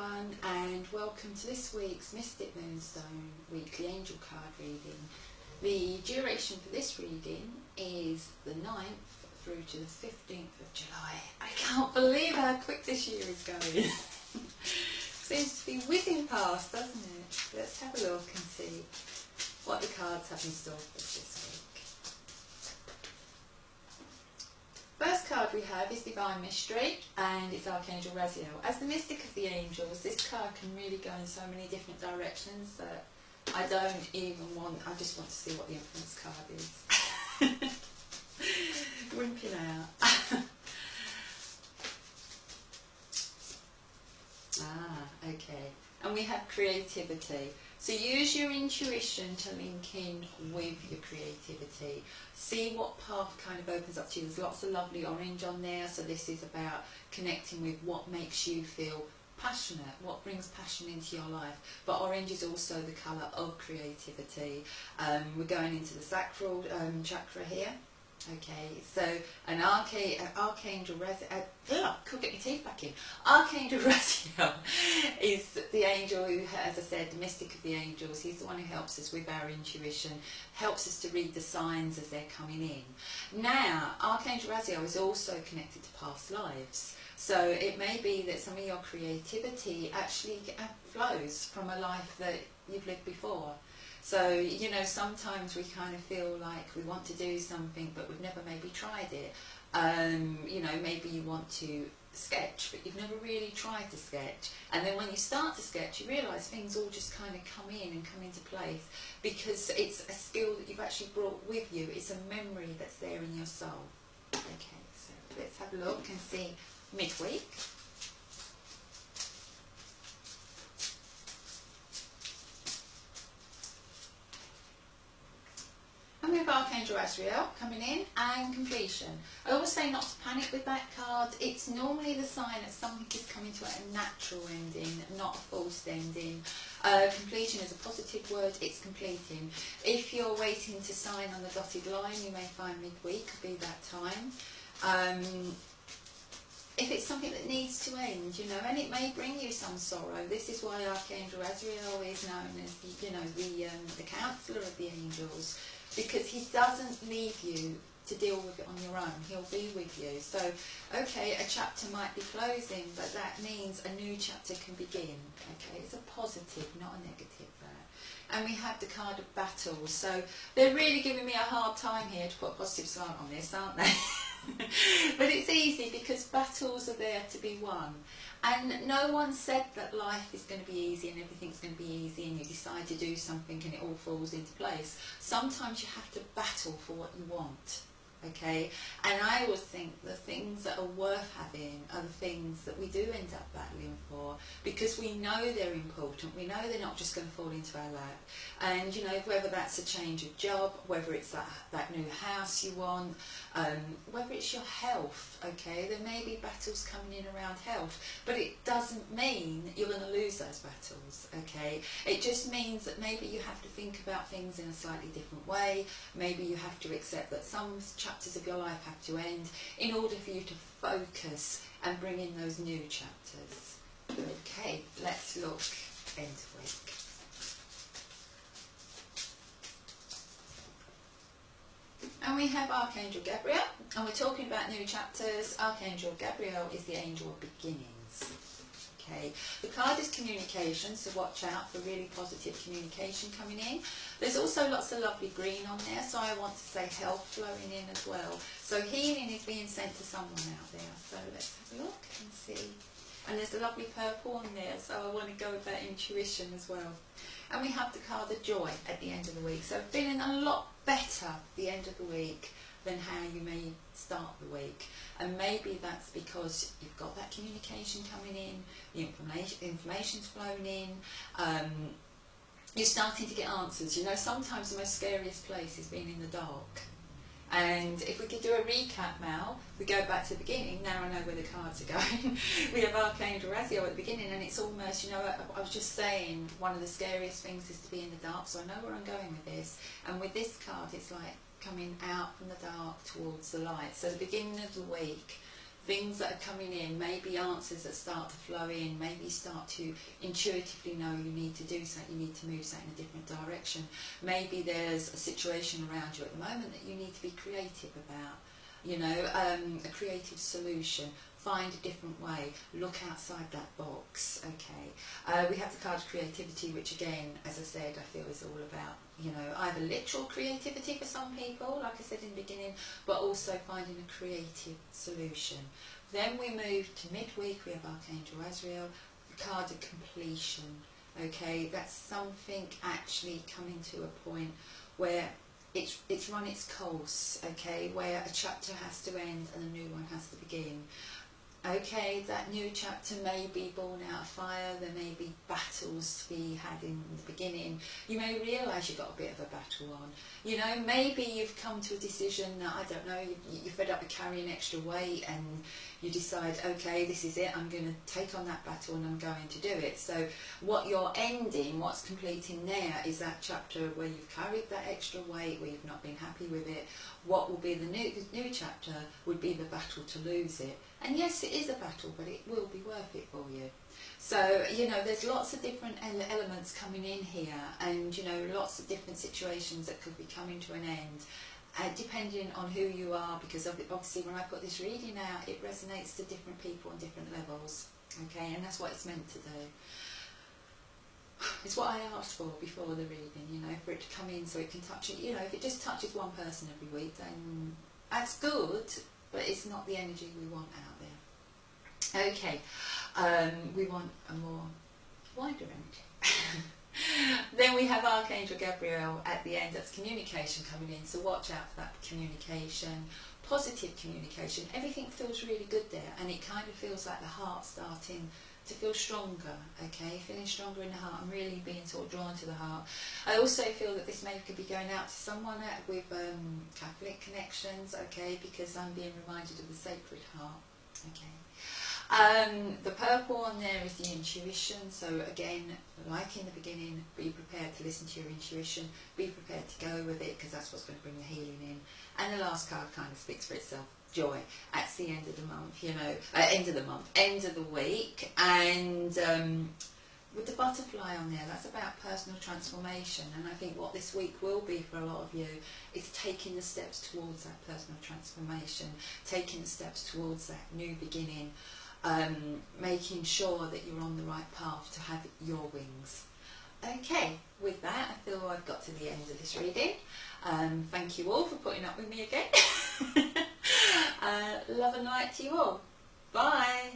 everyone, and welcome to this week's Mystic Moonstone weekly angel card reading. The duration for this reading is the 9th through to the 15th of July. I can't believe how quick this year is going. Seems to be whizzing past, doesn't it? Let's have a look and see what the cards have in store for us this week. First card we have is Divine Mystery, and it's Archangel Raziel. As the mystic of the angels, this card can really go in so many different directions that I don't even want, I just want to see what the influence card is. Wimping out. Okay. And we have creativity. So use your intuition to link in with your creativity. See what path kind of opens up to you. There's lots of lovely orange on there. So this is about connecting with what makes you feel passionate, what brings passion into your life. But orange is also the colour of creativity. We're going into the sacral chakra here. Okay, so an Archangel Raziel, could get my teeth back in. Archangel Raziel is the angel who, as I said, the mystic of the angels. He's the one who helps us with our intuition, helps us to read the signs as they're coming in. Now, Archangel Raziel is also connected to past lives. So it may be that some of your creativity actually flows from a life that you've lived before. So, you know, sometimes we kind of feel like we want to do something but we've never maybe tried it. You know, maybe you want to sketch but you've never really tried to sketch. And then when you start to sketch, you realise things all just kind of come in and come into place because it's a skill that you've actually brought with you. It's a memory that's there in your soul. Okay, so let's have a look and see midweek. And we have Archangel Raziel coming in, and completion. I always say not to panic with that card. It's normally the sign that something is coming to a natural ending, not a forced ending. Completion is a positive word, it's completing. If you're waiting to sign on the dotted line, you may find midweek could be that time. If it's something that needs to end, you know, and it may bring you some sorrow. This is why Archangel Raziel is known as, you know, the counsellor of the angels, because he doesn't leave you to deal with it on your own. He'll be with you. So, okay, a chapter might be closing, but that means a new chapter can begin. Okay, it's a positive, not a negative there. And we have the card of battles. So they're really giving me a hard time here to put a positive slant on this, aren't they? But it's easy because battles are there to be won. And no one said that life is going to be easy and everything's going to be easy and you decide to do something and it all falls into place. Sometimes you have to battle for what you want. Okay, and I always think the things that are worth having are the things that we do end up battling for, because we know they're important, we know they're not just going to fall into our lap. And you know, whether that's a change of job, whether it's that new house you want, whether it's your health, okay, there may be battles coming in around health, but it doesn't mean you're going to lose those battles, okay. It just means that maybe you have to think about things in a slightly different way. Maybe you have to accept that some chapters of your life have to end in order for you to focus and bring in those new chapters. Okay, let's look end of week. And we have Archangel Gabriel, and we're talking about new chapters. Archangel Gabriel is the angel of beginnings. Okay, the card is communication, so watch out for really positive communication coming in. There's also lots of lovely green on there, so I want to say health flowing in as well. So healing is being sent to someone out there. So let's have a look and see. And there's a lovely purple on there, so I want to go with that intuition as well. And we have the card of joy at the end of the week. So feeling a lot better at the end of the week than how you may start the week. And maybe that's because you've got that communication coming in, the information's flown in, you're starting to get answers. You know, sometimes the most scariest place is being in the dark. And if we could do a recap now, we go back to the beginning. Now I know where the cards are going. We have Archangel Raziel at the beginning, and it's almost, you know, I was just saying, one of the scariest things is to be in the dark, so I know where I'm going with this. And with this card, it's like coming out from the dark towards the light. So the beginning of the week, things that are coming in, maybe answers that start to flow in, maybe start to intuitively know you need to do something, you need to move something in a different direction. Maybe there's a situation around you at the moment that you need to be creative about, you know, a creative solution. Find a different way, look outside that box, okay. We have the card of creativity, which again, as I said, I feel is all about, you know, either literal creativity for some people, like I said in the beginning, but also finding a creative solution. Then we move to midweek, we have Archangel Azrael, the card of completion, okay. That's something actually coming to a point where it's run its course, okay, where a chapter has to end and a new one has to begin. Okay, that new chapter may be born out of fire, there may be battles to be had in the beginning. You may realise you've got a bit of a battle on. You know, maybe you've come to a decision that, I don't know, you're fed up with carrying extra weight and you decide, okay, this is it, I'm going to take on that battle and I'm going to do it. So what you're ending, what's completing there is that chapter where you've carried that extra weight, where you've not been happy with it. What will be the new chapter would be the battle to lose it. And yes, it is a battle, but it will be worth it for you. So, you know, there's lots of different elements coming in here, and, you know, lots of different situations that could be coming to an end, depending on who you are, because obviously when I put this reading out, it resonates to different people on different levels, okay, and that's what it's meant to do. It's what I asked for before the reading, you know, for it to come in so it can touch it. You know, if it just touches one person every week, then that's good, but it's not the energy we want out there. Okay, we want a more wider energy. Then we have Archangel Gabriel at the end. That's communication coming in, so watch out for that communication, positive communication. Everything feels really good there, and it kind of feels like the heart starting to feel stronger, okay, feeling stronger in the heart and really being sort of drawn to the heart. I also feel that this may could be going out to someone with Catholic connections, okay, because I'm being reminded of the Sacred Heart, okay. The purple on there is the intuition, so again, like in the beginning, be prepared to listen to your intuition, be prepared to go with it, because that's what's going to bring the healing in. And the last card kind of speaks for itself. Joy. That's the end of the month, you know, end of the month, end of the week, and with the butterfly on there, that's about personal transformation. And I think what this week will be for a lot of you is taking the steps towards that personal transformation, taking the steps towards that new beginning, making sure that you're on the right path to have your wings. Okay, with that, I feel I've got to the end of this reading. Thank you all for putting up with me again. Love and light to you all. Bye.